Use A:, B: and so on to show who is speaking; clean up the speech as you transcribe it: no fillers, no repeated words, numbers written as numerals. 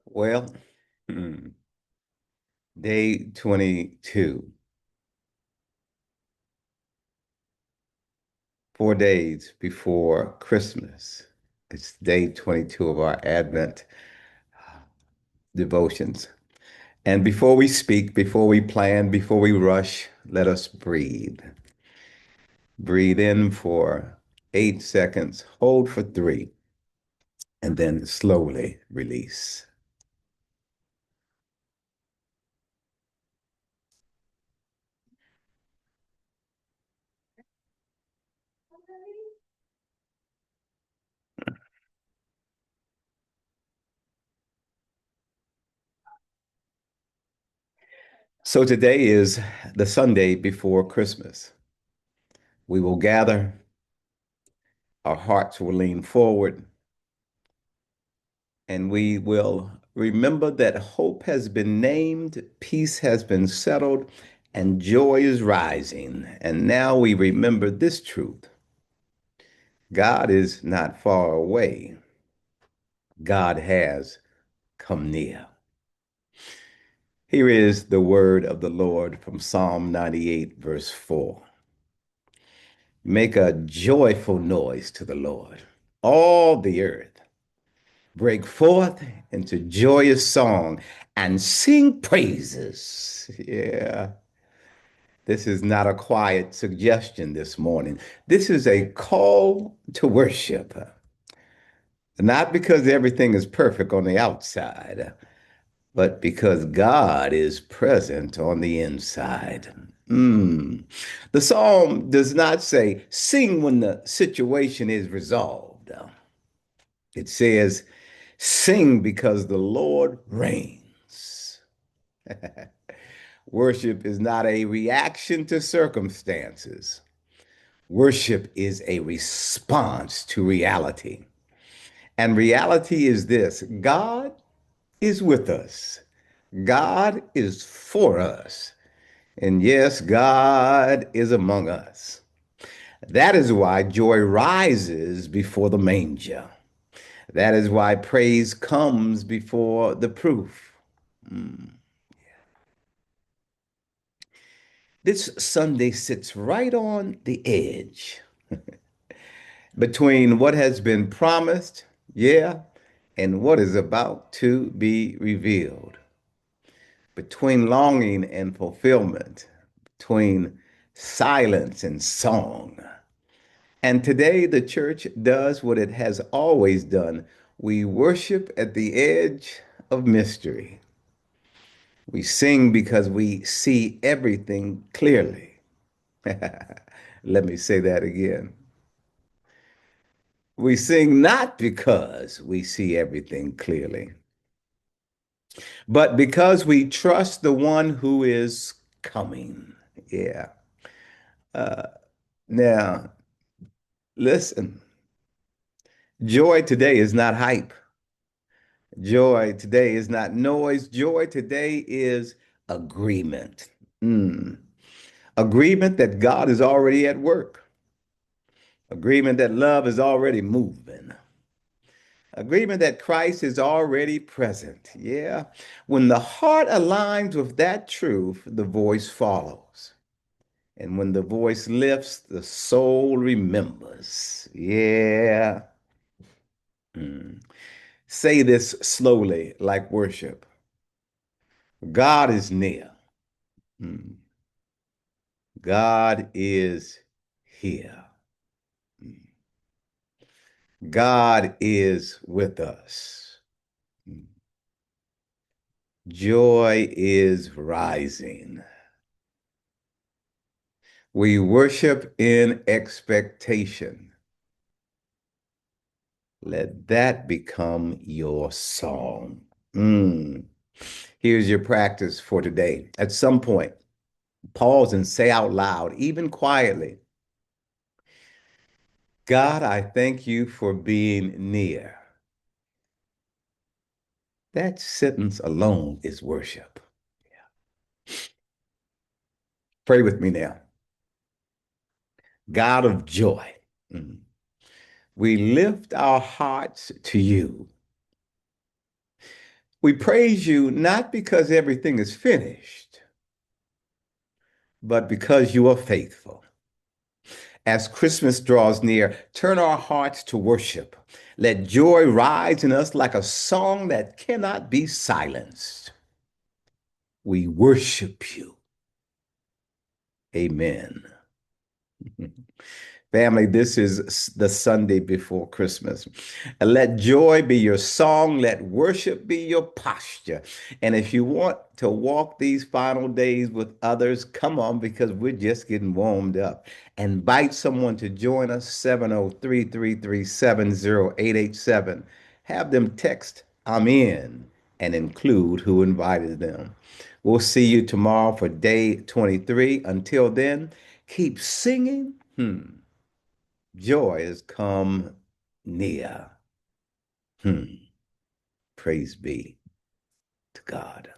A: Well, day 22, 4 days before Christmas. It's day 22 of our Advent devotions. And before we speak, before we plan, before we rush, let us breathe. Breathe in for 8 seconds, hold for 3, and then slowly release. So today is the Sunday before Christmas. We will gather, our hearts will lean forward, and we will remember that hope has been named, peace has been settled, and joy is rising. And now we remember this truth: God is not far away, God has come near. Here is the word of the Lord from Psalm 98, verse 4. Make a joyful noise to the Lord, all the earth. Break forth into joyous song and sing praises. Yeah, this is not a quiet suggestion this morning. This is a call to worship, not because everything is perfect on the outside, but because God is present on the inside. The psalm does not say, sing when the situation is resolved. It says, sing because the Lord reigns. Worship is not a reaction to circumstances. Worship is a response to reality. And reality is this: God is with us, God is for us, and yes, God is among us. That is why joy rises before the manger. That is why praise comes before the proof. This Sunday sits right on the edge between what has been promised, yeah, and what is about to be revealed, between longing and fulfillment, between silence and song. And today the church does what it has always done. We worship at the edge of mystery. We sing because we see everything clearly. Let me say that again. We sing not because we see everything clearly, but because we trust the one who is coming. Yeah. Now, listen, joy today is not hype. Joy today is not noise. Joy today is agreement. Mm. Agreement that God is already at work. Agreement that love is already moving. Agreement that Christ is already present. Yeah. When the heart aligns with that truth, the voice follows. And when the voice lifts, the soul remembers. Yeah. Mm. Say this slowly, like worship: God is near. Mm. God is here. Mm. God is with us. Mm. Joy is rising. We worship in expectation. Let that become your song. Mm. Here's your practice for today. At some point, pause and say out loud, even quietly, God, I thank you for being near. That sentence alone is worship. Pray with me now. God of joy, mm, We lift our hearts to you. We praise you not because everything is finished, but because you are faithful. As Christmas draws near, turn our hearts to worship. Let joy rise in us like a song that cannot be silenced. We worship you. Amen. Family, this is the Sunday before Christmas. And let joy be your song. Let worship be your posture. And if you want to walk these final days with others, come on, because we're just getting warmed up. Invite someone to join us, 703-337-0887. Have them text, I'm in, and include who invited them. We'll see you tomorrow for day 23. Until then, keep singing. Joy has come near. Praise be to God.